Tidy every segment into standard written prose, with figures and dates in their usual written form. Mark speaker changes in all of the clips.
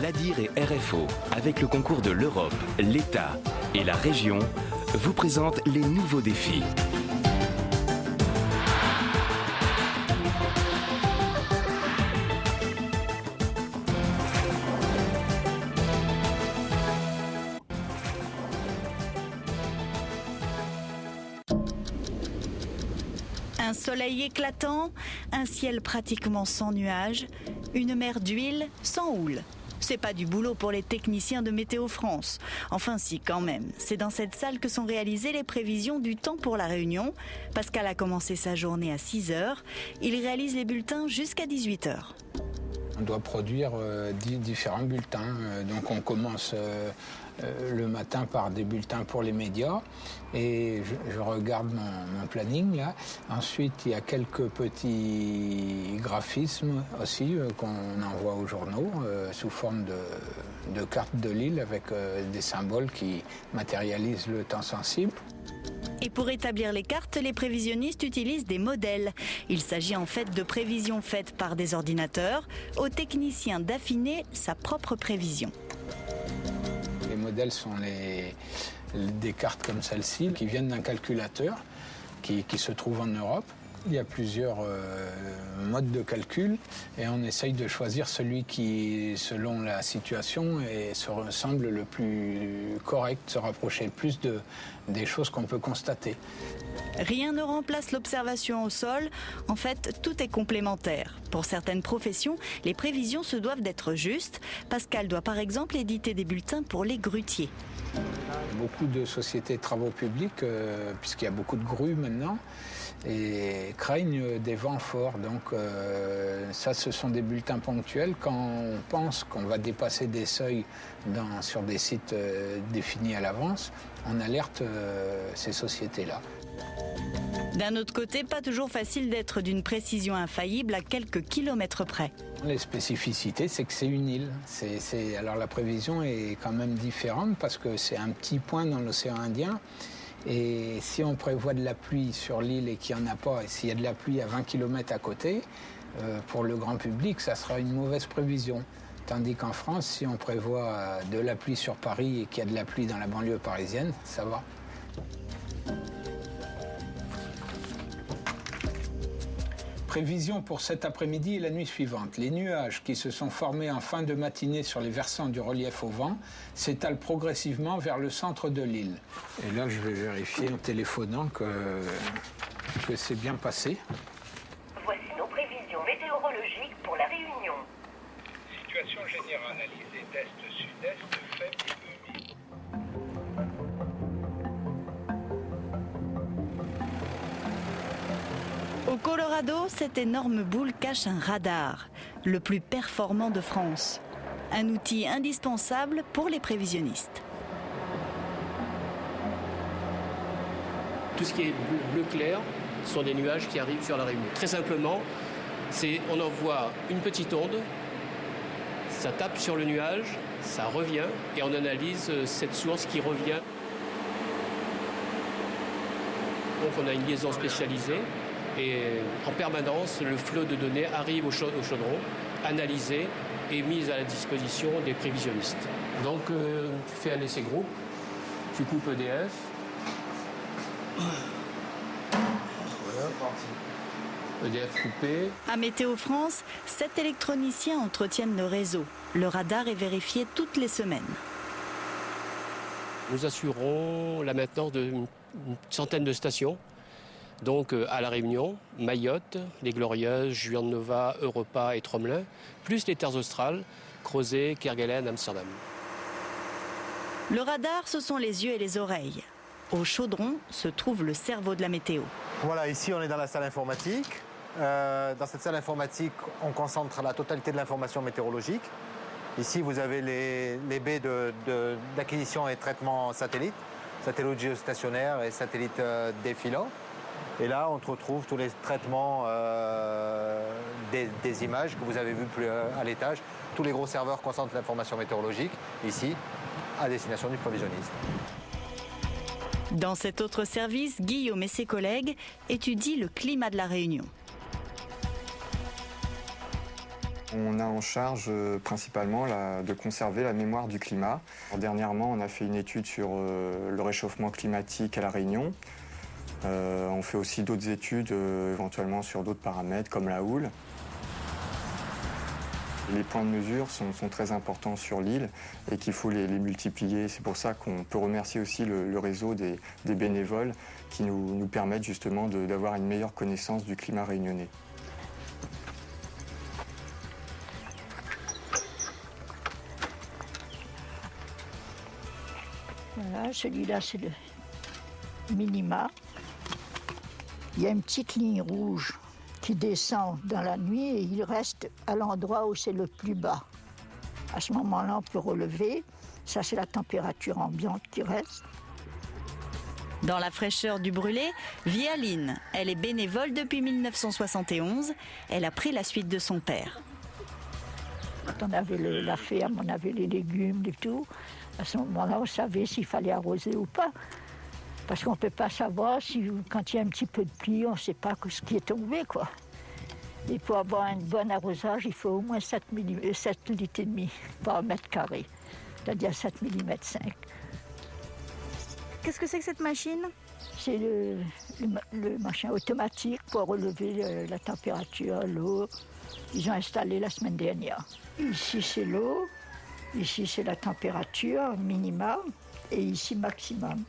Speaker 1: l'ADIR et RFO, avec le concours de l'Europe, l'État et la région, vous présentent les nouveaux défis.
Speaker 2: Un soleil éclatant, un ciel pratiquement sans nuages, une mer d'huile sans houle. C'est pas du boulot pour les techniciens de Météo France. Enfin si, quand même. C'est dans cette salle que sont réalisées les prévisions du temps pour la Réunion. Pascal a commencé sa journée à 6h. Il réalise les bulletins jusqu'à 18h.
Speaker 3: On doit produire différents bulletins. Donc on commence le matin par des bulletins pour les médias. Et je regarde mon planning là. Ensuite, il y a quelques petits graphismes aussi qu'on envoie aux journaux sous forme de cartes de l'île avec des symboles qui matérialisent le temps sensible.
Speaker 2: Et pour établir les cartes, les prévisionnistes utilisent des modèles. Il s'agit en fait de prévisions faites par des ordinateurs, aux techniciens d'affiner sa propre prévision.
Speaker 3: Les modèles sont des cartes comme celle-ci qui viennent d'un calculateur qui se trouve en Europe. Il y a plusieurs modes de calcul et on essaye de choisir celui qui, selon la situation, se semble le plus correct, se rapprocher le plus des choses qu'on peut constater.
Speaker 2: Rien ne remplace l'observation au sol. En fait, tout est complémentaire. Pour certaines professions, les prévisions se doivent d'être justes. Pascal doit par exemple éditer des bulletins pour les grutiers.
Speaker 3: Beaucoup de sociétés de travaux publics, puisqu'il y a beaucoup de grues maintenant, et craignent des vents forts. Donc ça, ce sont des bulletins ponctuels. Quand on pense qu'on va dépasser des seuils sur des sites définis à l'avance, on alerte ces sociétés-là.
Speaker 2: D'un autre côté, pas toujours facile d'être d'une précision infaillible à quelques kilomètres près.
Speaker 3: Les spécificités, c'est que c'est une île. Alors la prévision est quand même différente parce que c'est un petit point dans l'océan Indien. Et si on prévoit de la pluie sur l'île et qu'il n'y en a pas, et s'il y a de la pluie à 20 km à côté, pour le grand public, ça sera une mauvaise prévision. Tandis qu'en France, si on prévoit de la pluie sur Paris et qu'il y a de la pluie dans la banlieue parisienne, ça va. Prévision pour cet après-midi et la nuit suivante. Les nuages qui se sont formés en fin de matinée sur les versants du relief au vent s'étalent progressivement vers le centre de l'île. Et là, je vais vérifier en téléphonant que c'est bien passé.
Speaker 4: Voici nos prévisions météorologiques pour la Réunion.
Speaker 3: Situation générale, alizée d'est-sud-est, faible et humide.
Speaker 2: Au Colorado, cette énorme boule cache un radar, le plus performant de France. Un outil indispensable pour les prévisionnistes.
Speaker 5: Tout ce qui est bleu clair sont des nuages qui arrivent sur la Réunion. Très simplement, on envoie une petite onde, ça tape sur le nuage, ça revient et on analyse cette source qui revient. Donc on a une liaison spécialisée. Et en permanence, le flot de données arrive au chaudron, analysé et mis à la disposition des prévisionnistes. Donc, tu fais un essai groupe, tu coupes EDF. Voilà. EDF coupé.
Speaker 2: À Météo France, 7 électroniciens entretiennent le réseau. Le radar est vérifié toutes les semaines.
Speaker 5: Nous assurons la maintenance d'une centaine de stations. Donc à La Réunion, Mayotte, les Glorieuses, Juan-Nova, Europa et Tromelin, plus les terres australes, Crozet, Kerguelen, Amsterdam.
Speaker 2: Le radar, ce sont les yeux et les oreilles. Au chaudron se trouve le cerveau de la météo.
Speaker 6: Voilà, ici on est dans la salle informatique. Dans cette salle informatique, on concentre la totalité de l'information météorologique. Ici, vous avez les baies d'acquisition et traitement satellite, satellite géostationnaire et satellite défilant. Et là, on retrouve tous les traitements des images que vous avez vues plus à l'étage. Tous les gros serveurs concentrent l'information météorologique, ici, à destination du prévisionniste.
Speaker 2: Dans cet autre service, Guillaume et ses collègues étudient le climat de la Réunion.
Speaker 7: On a en charge principalement de conserver la mémoire du climat. Dernièrement, on a fait une étude sur le réchauffement climatique à La Réunion. On fait aussi d'autres études éventuellement sur d'autres paramètres comme la houle. Les points de mesure sont très importants sur l'île et qu'il faut les multiplier. C'est pour ça qu'on peut remercier aussi le réseau des bénévoles qui nous permettent justement d'avoir une meilleure connaissance du climat réunionnais.
Speaker 8: Voilà, celui-là c'est le minima. Il y a une petite ligne rouge qui descend dans la nuit et il reste à l'endroit où c'est le plus bas. À ce moment-là, on peut relever. Ça, c'est la température ambiante qui reste.
Speaker 2: Dans la fraîcheur du brûlé vit Aline. Elle est bénévole depuis 1971. Elle a pris la suite de son père.
Speaker 8: Quand on avait la ferme, on avait les légumes et tout. À ce moment-là, on savait s'il fallait arroser ou pas. Parce qu'on ne peut pas savoir si, quand il y a un petit peu de pluie, on ne sait pas ce qui est tombé, quoi. Et pour avoir un bon arrosage, il faut au moins 7 litres et demi par mètre carré, c'est-à-dire 7,5 mm.
Speaker 2: Qu'est-ce que c'est que cette machine?
Speaker 8: C'est le machin automatique pour relever la température, l'eau. Ils ont installé la semaine dernière. Ici, c'est l'eau. Ici, c'est la température minimum. Et ici, maximum.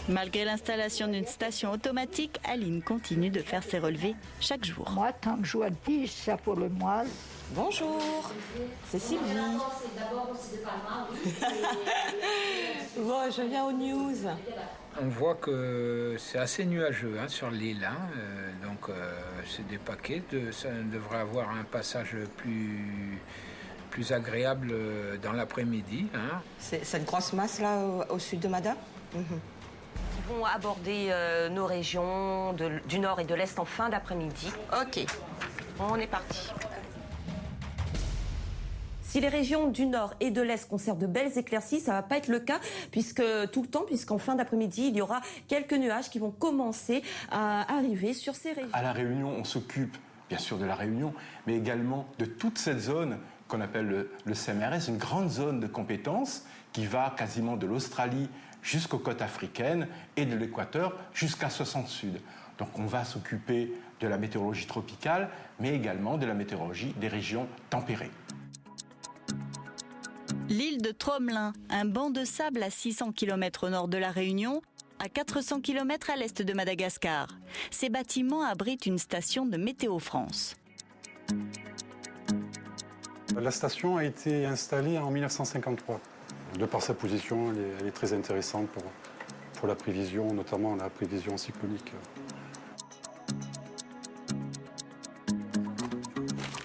Speaker 2: Malgré l'installation d'une station automatique, Aline continue de faire ses relevés chaque jour.
Speaker 8: Moi, tant que je vois le 10, ça pour le mois.
Speaker 9: Bonjour, c'est Sylvie. Bon, je viens aux news.
Speaker 3: On voit que c'est assez nuageux sur l'île, donc c'est des paquets. Ça devrait avoir un passage plus agréable dans l'après-midi.
Speaker 9: C'est cette grosse masse là au sud de Mada.
Speaker 10: Ils vont aborder nos régions du nord et de l'est en fin d'après-midi.
Speaker 9: Ok.
Speaker 10: On est parti. Si les régions du nord et de l'est conservent de belles éclaircies, ça ne va pas être le cas puisqu'en fin d'après-midi, il y aura quelques nuages qui vont commencer à arriver sur ces régions.
Speaker 11: À La Réunion, on s'occupe bien sûr de La Réunion, mais également de toute cette zone qu'on appelle le CMRS, une grande zone de compétences qui va quasiment de l'Australie jusqu'aux côtes africaines et de l'équateur jusqu'à 60 Sud. Donc on va s'occuper de la météorologie tropicale, mais également de la météorologie des régions tempérées.
Speaker 2: L'île de Tromelin, un banc de sable à 600 km au nord de la Réunion, à 400 km à l'est de Madagascar. Ces bâtiments abritent une station de Météo France.
Speaker 12: La station a été installée en 1953. De par sa position, elle est très intéressante pour la prévision, notamment la prévision cyclonique.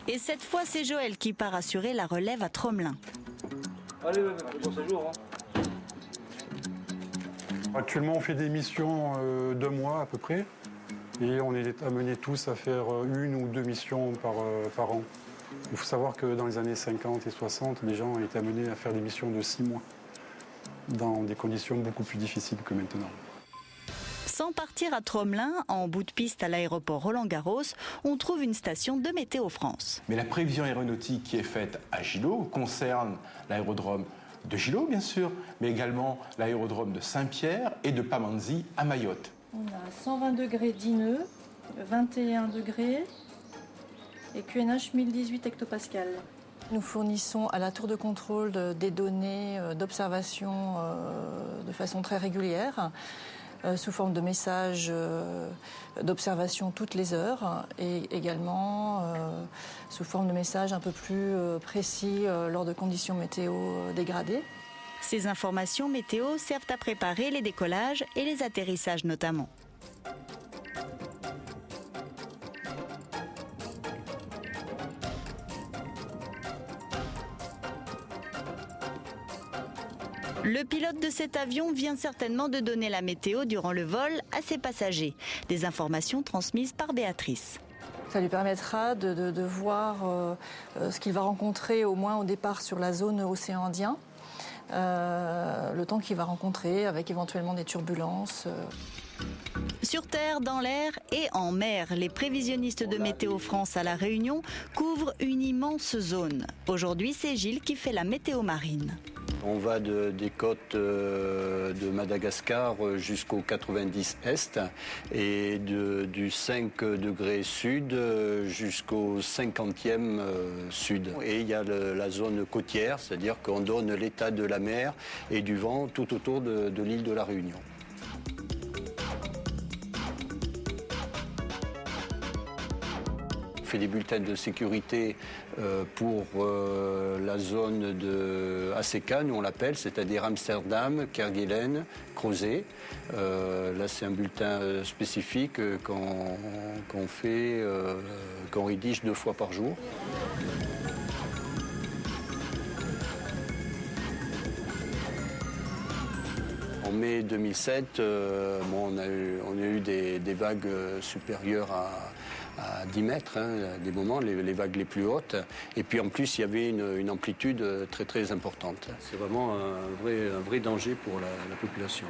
Speaker 2: Et cette fois, c'est Joël qui part assurer la relève à Tromelin.
Speaker 13: Allez, bon séjour.
Speaker 12: Actuellement, on fait des missions 2 mois à peu près. Et on est amenés tous à faire 1 ou 2 missions par an. Il faut savoir que dans les années 50 et 60, les gens étaient amenés à faire des missions de 6 mois, dans des conditions beaucoup plus difficiles que maintenant.
Speaker 2: Sans partir à Tromelin, en bout de piste à l'aéroport Roland-Garros, on trouve une station de Météo France.
Speaker 11: Mais la prévision aéronautique qui est faite à Gillot concerne l'aérodrome de Gillot, bien sûr, mais également l'aérodrome de Saint-Pierre et de Pamandzi à Mayotte.
Speaker 14: On a 120 degrés d'INE, 21 degrés et QNH 1018 hectopascales.
Speaker 15: Nous fournissons à la tour de contrôle des données d'observation de façon très régulière, sous forme de messages d'observation toutes les heures et également sous forme de messages un peu plus précis lors de conditions météo dégradées.
Speaker 2: Ces informations météo servent à préparer les décollages et les atterrissages notamment. Le pilote de cet avion vient certainement de donner la météo durant le vol à ses passagers. Des informations transmises par Béatrice.
Speaker 15: Ça lui permettra de voir ce qu'il va rencontrer au moins au départ sur la zone océan Indien, le temps qu'il va rencontrer avec éventuellement des turbulences.
Speaker 2: Sur terre, dans l'air et en mer, les prévisionnistes de Météo France à La Réunion couvrent une immense zone. Aujourd'hui, c'est Gilles qui fait la météo marine.
Speaker 16: On va des côtes de Madagascar jusqu'au 90 est et du 5 degrés sud jusqu'au 50e sud. Et il y a la zone côtière, c'est-à-dire qu'on donne l'état de la mer et du vent tout autour de l'île de La Réunion. On fait des bulletins de sécurité pour la zone de ACK, nous on l'appelle, c'est-à-dire Amsterdam, Kerguelen, Crozet. Là c'est un bulletin spécifique qu'on fait, qu'on rédige 2 fois par jour. En mai 2007, on a eu des vagues supérieures à 10 mètres, des moments, les vagues les plus hautes. Et puis en plus, il y avait une amplitude très très importante. C'est vraiment un vrai danger pour la population.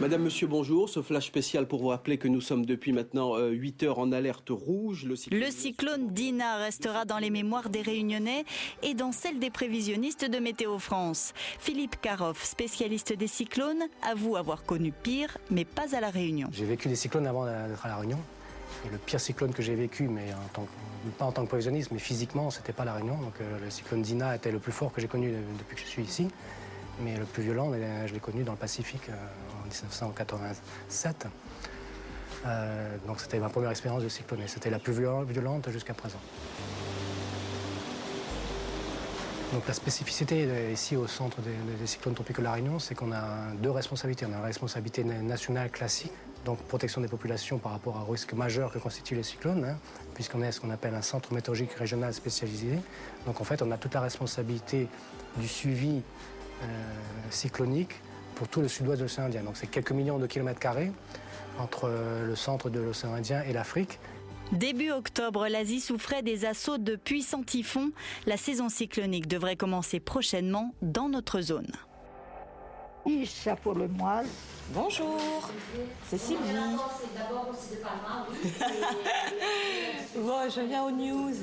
Speaker 17: Madame, Monsieur, bonjour. Ce flash spécial pour vous rappeler que nous sommes depuis maintenant 8 heures en alerte rouge.
Speaker 2: Le cyclone Dina restera dans les mémoires des Réunionnais et dans celles des prévisionnistes de Météo France. Philippe Caroff, spécialiste des cyclones, avoue avoir connu pire, mais pas à La Réunion.
Speaker 18: J'ai vécu des cyclones avant d'être à La Réunion. Et le pire cyclone que j'ai vécu, mais pas en tant que prévisionniste, mais physiquement, c'était pas La Réunion. Donc le cyclone Dina était le plus fort que j'ai connu depuis que je suis ici. Mais le plus violent, je l'ai connu dans le Pacifique en 1987. Donc c'était ma première expérience de cyclone. C'était la plus violente jusqu'à présent. Donc la spécificité ici au centre des cyclones tropicaux de La Réunion, c'est qu'on a 2 responsabilités. On a la responsabilité nationale classique, donc protection des populations par rapport au risque majeur que constituent les cyclones, puisqu'on est ce qu'on appelle un centre météorologique régional spécialisé. Donc en fait, on a toute la responsabilité du suivi cyclonique pour tout le sud-ouest de l'océan Indien. Donc c'est quelques millions de kilomètres carrés entre le centre de l'océan Indien et l'Afrique.
Speaker 2: Début octobre, l'Asie souffrait des assauts de puissants typhons. La saison cyclonique devrait commencer prochainement dans notre zone.
Speaker 8: Ça pour le mois.
Speaker 9: Bonjour, c'est Sylvie. Bon, je viens aux news.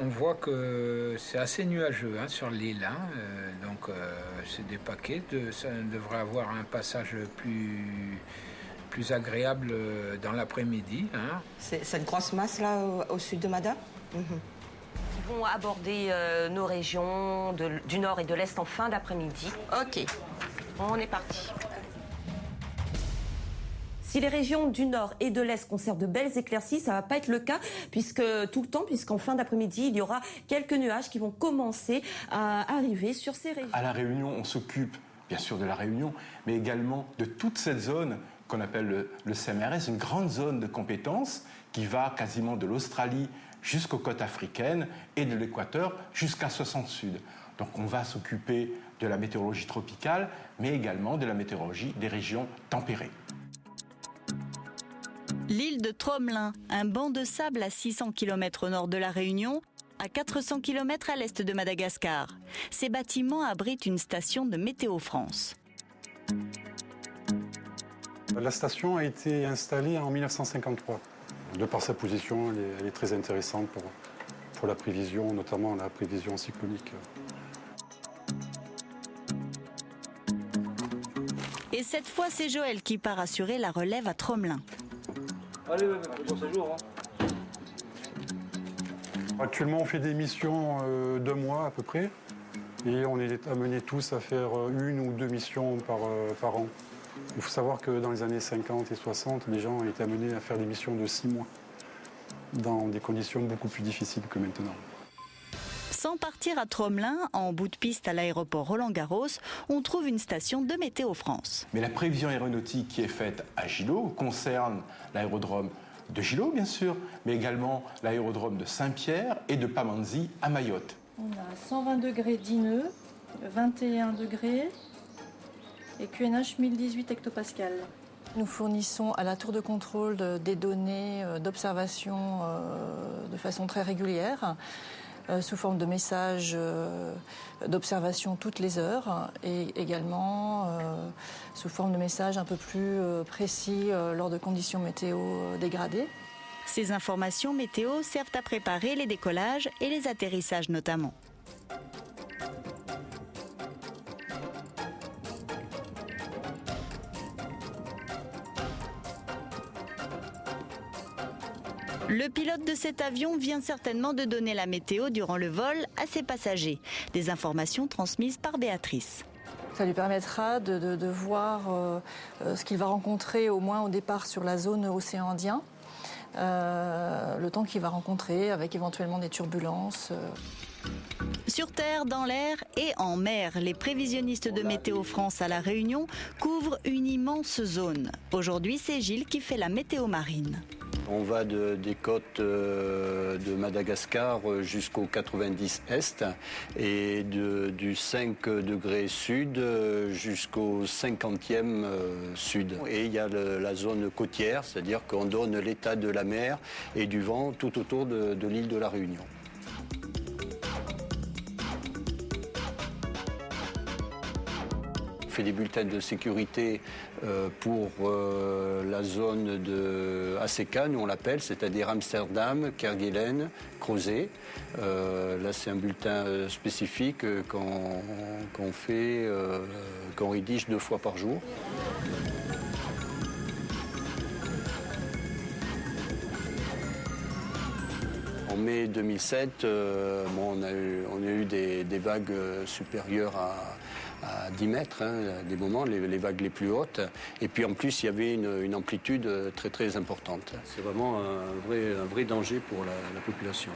Speaker 3: On voit que c'est assez nuageux sur l'île, donc c'est des paquets. Ça devrait avoir un passage plus agréable dans l'après-midi.
Speaker 9: C'est cette grosse masse là au sud de Mada.
Speaker 10: Ils vont aborder nos régions du nord et de l'est en fin d'après-midi.
Speaker 9: Ok,
Speaker 10: on est parti. Si les régions du nord et de l'est conservent de belles éclaircies, ça ne va pas être le cas puisqu'en fin d'après-midi, il y aura quelques nuages qui vont commencer à arriver sur ces régions.
Speaker 11: À La Réunion, on s'occupe bien sûr de La Réunion, mais également de toute cette zone qu'on appelle le CMRS, une grande zone de compétences qui va quasiment de l'Australie jusqu'aux côtes africaines et de l'équateur jusqu'à 60 Sud. Donc on va s'occuper de la météorologie tropicale, mais également de la météorologie des régions tempérées.
Speaker 2: L'île de Tromelin, un banc de sable à 600 km au nord de La Réunion, à 400 km à l'est de Madagascar. Ces bâtiments abritent une station de Météo France.
Speaker 12: La station a été installée en 1953. De par sa position, elle est très intéressante pour la prévision, notamment la prévision cyclonique.
Speaker 2: Et cette fois, c'est Joël qui part assurer la relève à Tromelin.
Speaker 13: Allez, bon séjour.
Speaker 12: Actuellement, on fait des missions 2 mois à peu près. Et on est amenés tous à faire 1 ou 2 missions par an. Il faut savoir que dans les années 50 et 60, les gens étaient amenés à faire des missions de 6 mois, dans des conditions beaucoup plus difficiles que maintenant.
Speaker 2: Sans partir à Tromelin, en bout de piste à l'aéroport Roland-Garros, on trouve une station de Météo France.
Speaker 11: Mais la prévision aéronautique qui est faite à Gilo concerne l'aérodrome de Gilo, bien sûr, mais également l'aérodrome de Saint-Pierre et de Pamandzi à Mayotte.
Speaker 14: On a 120 degrés 10 nœuds, 21 degrés et QNH 1018 hectopascales.
Speaker 15: Nous fournissons à la tour de contrôle des données d'observation de façon très régulière. sous forme de messages d'observation toutes les heures et également sous forme de messages un peu plus précis lors de conditions météo dégradées.
Speaker 2: Ces informations météo servent à préparer les décollages et les atterrissages notamment. Le pilote de cet avion vient certainement de donner la météo durant le vol à ses passagers. Des informations transmises par Béatrice.
Speaker 15: Ça lui permettra de voir ce qu'il va rencontrer au moins au départ sur la zone océan Indien. Le temps qu'il va rencontrer avec éventuellement des turbulences.
Speaker 2: Sur terre, dans l'air et en mer, les prévisionnistes de Météo France à La Réunion couvrent une immense zone. Aujourd'hui, c'est Gilles qui fait la météo marine.
Speaker 16: On va des côtes de Madagascar jusqu'au 90 Est et du 5 degrés Sud jusqu'au 50e Sud. Et il y a la zone côtière, c'est-à-dire qu'on donne l'état de la mer et du vent tout autour de l'île de La Réunion. On fait des bulletins de sécurité pour la zone de ACK, nous on l'appelle, c'est-à-dire Amsterdam, Kerguelen, Crozet. Là c'est un bulletin spécifique qu'on fait, qu'on rédige 2 fois par jour. En mai 2007, on a eu des vagues supérieures à 10 mètres, des moments, les vagues les plus hautes. Et puis en plus, il y avait une amplitude très très importante. C'est vraiment un vrai danger pour la population.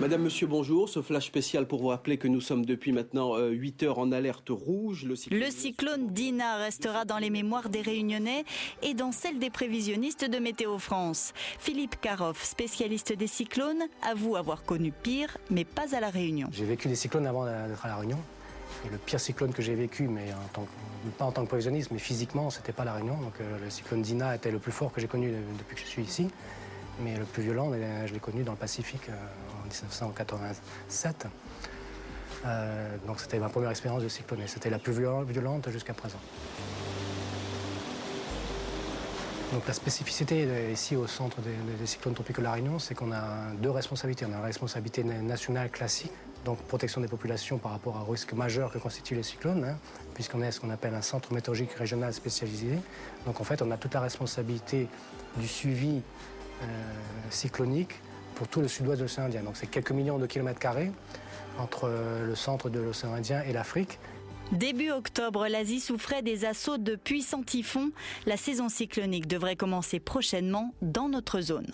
Speaker 17: Madame, Monsieur, bonjour. Ce flash spécial pour vous rappeler que nous sommes depuis maintenant 8 heures en alerte rouge.
Speaker 2: Le cyclone Dina restera dans les mémoires des Réunionnais et dans celles des prévisionnistes de Météo France. Philippe Caroff, spécialiste des cyclones, avoue avoir connu pire, mais pas à La Réunion.
Speaker 18: J'ai vécu des cyclones avant d'être à La Réunion. Et le pire cyclone que j'ai vécu, mais pas en tant que prévisionniste, mais physiquement, c'était pas La Réunion. Donc le cyclone Dina était le plus fort que j'ai connu depuis que je suis ici. Mais le plus violent, je l'ai connu dans le Pacifique en 1987. Donc c'était ma première expérience de cyclone. C'était la plus violente jusqu'à présent. Donc la spécificité ici au centre des cyclones tropicaux de La Réunion, c'est qu'on a 2 responsabilités. On a la responsabilité nationale classique, donc protection des populations par rapport au risque majeur que constituent les cyclones, puisqu'on est ce qu'on appelle un centre météorologique régional spécialisé. Donc en fait, on a toute la responsabilité du suivi cyclonique pour tout le sud-ouest de l'océan Indien. Donc c'est quelques millions de kilomètres carrés entre le centre de l'océan Indien et l'Afrique.
Speaker 2: Début octobre, l'Asie souffrait des assauts de puissants typhons. La saison cyclonique devrait commencer prochainement dans notre zone.